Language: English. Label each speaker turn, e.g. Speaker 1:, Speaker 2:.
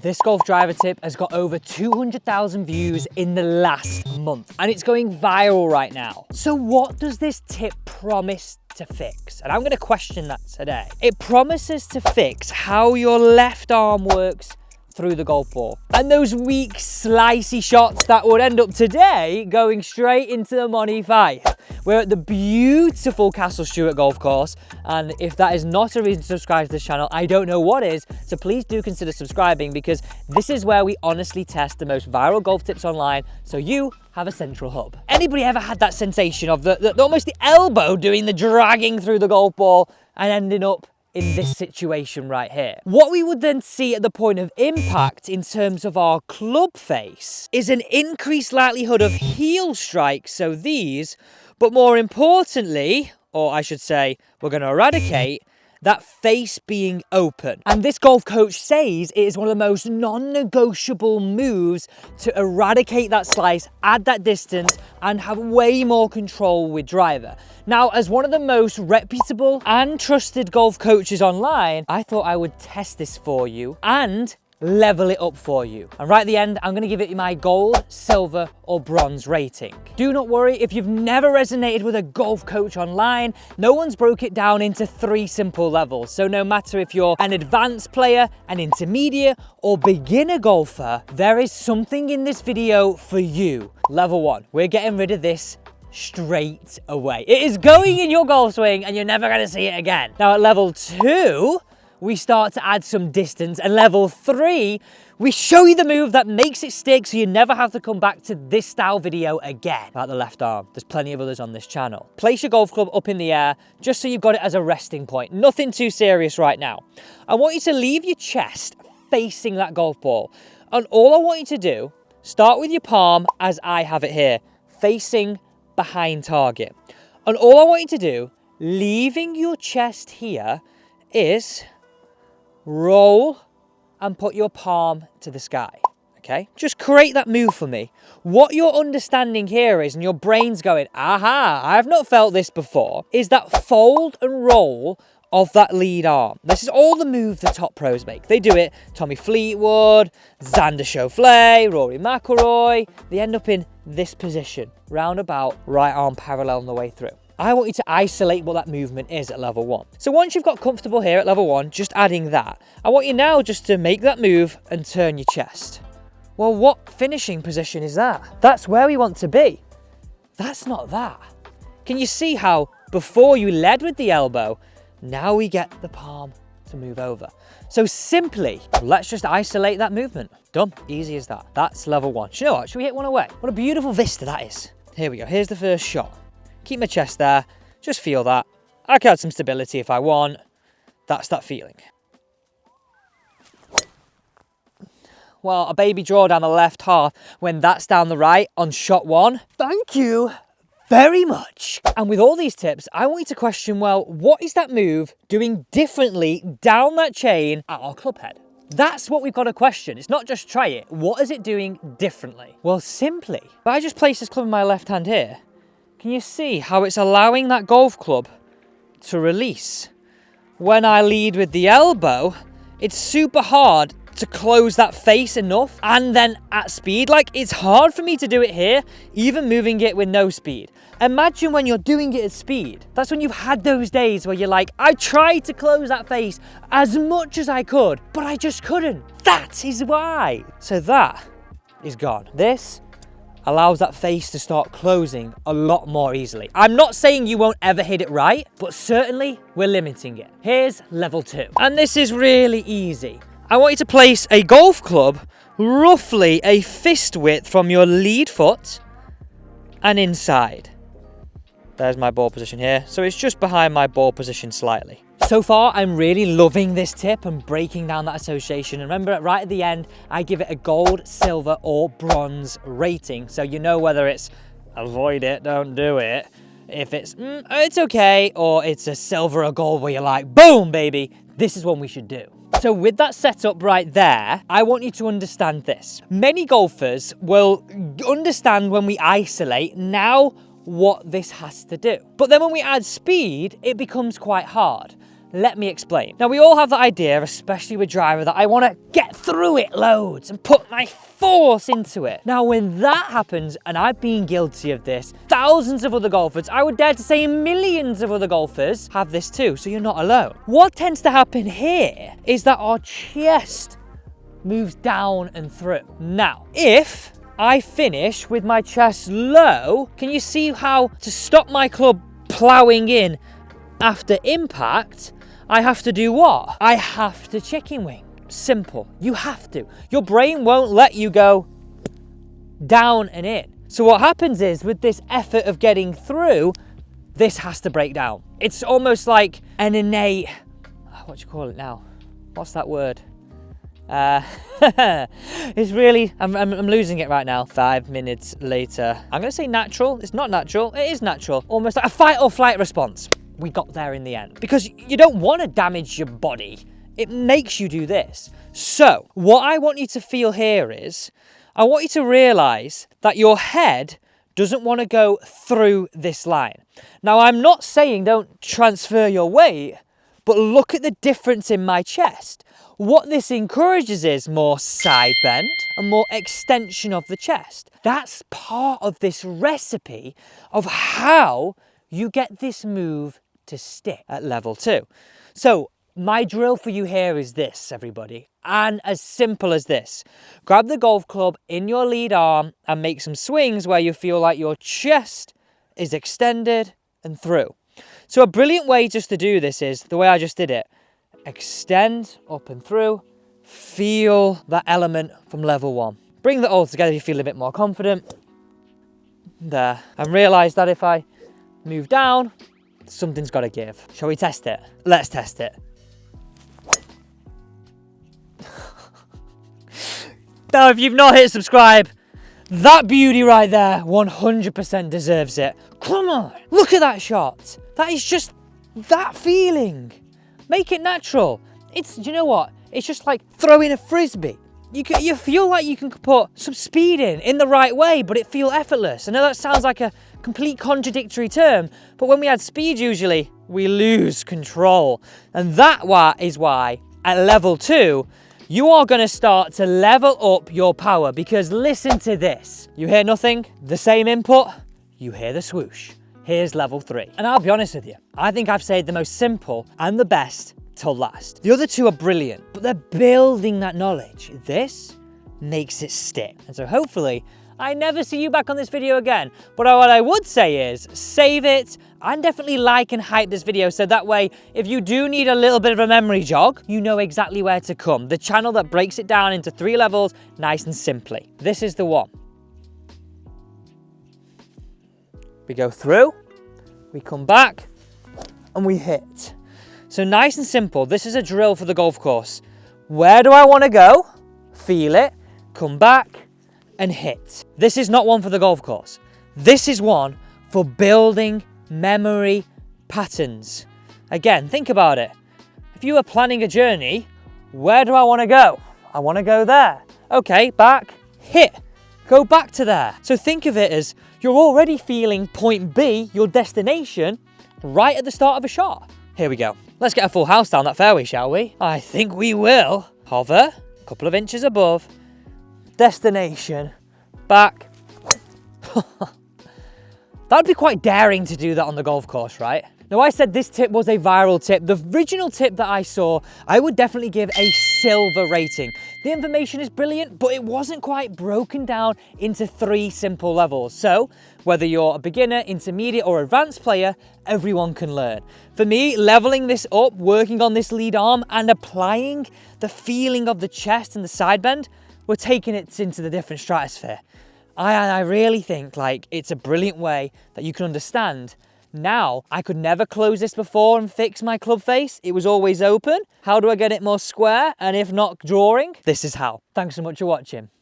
Speaker 1: This golf driver tip has got over 200,000 views in the last month, and it's going viral right now. So what does this tip promise to fix? And I'm going to question that today. It promises to fix how your left arm works through the golf ball, and those weak slicey shots that would end up today going straight into the Money 5. We're at the beautiful Castle Stewart golf course, and if that is not a reason to subscribe to this channel, I don't know what is. So please do consider subscribing, because this is where we honestly test the most viral golf tips online, so you have a central hub. Anybody ever had that sensation of almost the elbow doing the dragging through the golf ball and ending up in this situation right here? What we would then see at the point of impact in terms of our club face is an increased likelihood of heel strikes, so these, but more importantly, or I should say, we're going to eradicate that face being open. And this golf coach says it is one of the most non-negotiable moves to eradicate that slice, add that distance, and have way more control with driver. Now, as one of the most reputable and trusted golf coaches online, I thought I would test this for you and level it up for you. And right at the end, I'm going to give it my gold, silver, or bronze rating. Do not worry if you've never resonated with a golf coach online. No one's broke it down into 3 simple levels. So no matter if you're an advanced player, an intermediate, or beginner golfer, there is something in this video for you. Level 1, we're getting rid of this straight away. It is going in your golf swing and you're never going to see it again. Now at level 2, we start to add some distance, and level 3, we show you the move that makes it stick so you never have to come back to this style video again. About the left arm, there's plenty of others on this channel. Place your golf club up in the air just so you've got it as a resting point. Nothing too serious right now. I want you to leave your chest facing that golf ball, and all I want you to do, start with your palm as I have it here, facing behind target. And all I want you to do, leaving your chest here, is roll and put your palm to the sky, okay? Just create that move for me. What you're understanding here is, and your brain's going, aha, I've not felt this before, is that fold and roll of that lead arm. This is all the move the top pros make. They do it, Tommy Fleetwood, Xander Schauffele, Rory McIlroy. They end up in this position, roundabout, right arm parallel on the way through. I want you to isolate what that movement is at level 1. So once you've got comfortable here at level 1, just adding that, I want you now just to make that move and turn your chest. Well, what finishing position is that? That's where we want to be. That's not that. Can you see how before you led with the elbow, now we get the palm to move over? So simply, let's just isolate that movement. Done. Easy as that. That's level 1. Do you know what? Should we hit one away? What a beautiful vista that is. Here we go. Here's the first shot. Keep my chest there, just feel that. I can add some stability if I want. That's that feeling. Well, a baby draw down the left half when that's down the right on shot 1. Thank you very much. And with all these tips, I want you to question, well, what is that move doing differently down that chain at our club head? That's what we've got to question. It's not just try it. What is it doing differently? Well, simply, if I just place this club in my left hand here, can you see how it's allowing that golf club to release? When I lead with the elbow, it's super hard to close that face enough and then at speed. Like, it's hard for me to do it here, even moving it with no speed. Imagine when you're doing it at speed. That's when you've had those days where you're like, I tried to close that face as much as I could, but I just couldn't. That is why. So that is gone. This allows that face to start closing a lot more easily. I'm not saying you won't ever hit it right, but certainly we're limiting it. Here's level 2. And this is really easy. I want you to place a golf club roughly a fist width from your lead foot and inside. There's my ball position here. So it's just behind my ball position slightly. So far, I'm really loving this tip and breaking down that association. And remember, right at the end, I give it a gold, silver, or bronze rating. So you know whether it's avoid it, don't do it. If it's, it's okay, or it's a silver or gold where you're like, boom, baby, this is one we should do. So with that setup right there, I want you to understand this. Many golfers will understand when we isolate now what this has to do. But then when we add speed, it becomes quite hard. Let me explain. Now, we all have the idea, especially with driver, that I want to get through it loads and put my force into it. Now, when that happens, and I've been guilty of this, thousands of other golfers, I would dare to say millions of other golfers have this too, so you're not alone. What tends to happen here is that our chest moves down and through. Now, if I finish with my chest low, can you see how to stop my club ploughing in after impact, I have to do what? I have to chicken wing. Simple. You have to. Your brain won't let you go down and in. So what happens is, with this effort of getting through, this has to break down. It's almost like an innate, what do you call it now? What's that word? It's really, I'm losing it right now. 5 minutes later. I'm gonna say natural. It's not natural. It is natural. Almost like a fight or flight response. We got there in the end. Because you don't want to damage your body. It makes you do this. So what I want you to feel here is, I want you to realize that your head doesn't want to go through this line. Now, I'm not saying don't transfer your weight, but look at the difference in my chest. What this encourages is more side bend and more extension of the chest. That's part of this recipe of how you get this move to stick at level 2. So my drill for you here is this, everybody, and as simple as this. Grab the golf club in your lead arm and make some swings where you feel like your chest is extended and through. So a brilliant way just to do this is the way I just did it. Extend up and through, feel that element from level 1. Bring that all together if you feel a bit more confident. There. And realize that if I move down, something's got to give. Shall we test it? Let's test it. Now, if you've not hit subscribe, that beauty right there 100% deserves it. Come on, look at that shot. That is just that feeling. Make it natural. Do you know what? It's just like throwing a frisbee. You feel like you can put some speed in the right way, but it feels effortless. I know that sounds like a complete contradictory term, but when we add speed, usually we lose control. And that is why at level 2, you are going to start to level up your power, because listen to this. You hear nothing, the same input, you hear the swoosh. Here's level 3. And I'll be honest with you, I think I've saved the most simple and the best till last. The other two are brilliant, but they're building that knowledge. This makes it stick. And so hopefully I never see you back on this video again. But what I would say is save it and definitely like and hype this video, so that way if you do need a little bit of a memory jog, you know exactly where to come. The channel that breaks it down into 3 levels nice and simply. This is the one. We go through, we come back, and we hit. So nice and simple. This is a drill for the golf course. Where do I want to go? Feel it, come back, and hit. This is not one for the golf course. This is one for building memory patterns. Again, think about it. If you were planning a journey, where do I want to go? I want to go there. Okay, back, hit. Go back to there. So think of it as you're already feeling point B, your destination, right at the start of a shot. Here we go. Let's get a full house down that fairway, shall we? I think we will. Hover, a couple of inches above, destination, back. That'd be quite daring to do that on the golf course, right? Now, I said this tip was a viral tip. The original tip that I saw, I would definitely give a silver rating. The information is brilliant, but it wasn't quite broken down into 3 simple levels. So whether you're a beginner, intermediate, or advanced player, everyone can learn. For me, leveling this up, working on this lead arm, and applying the feeling of the chest and the side bend, we're taking it into the different stratosphere. I really think like it's a brilliant way that you can understand. Now, I could never close this before and fix my club face. It was always open. How do I get it more square? And if not drawing, this is how. Thanks so much for watching.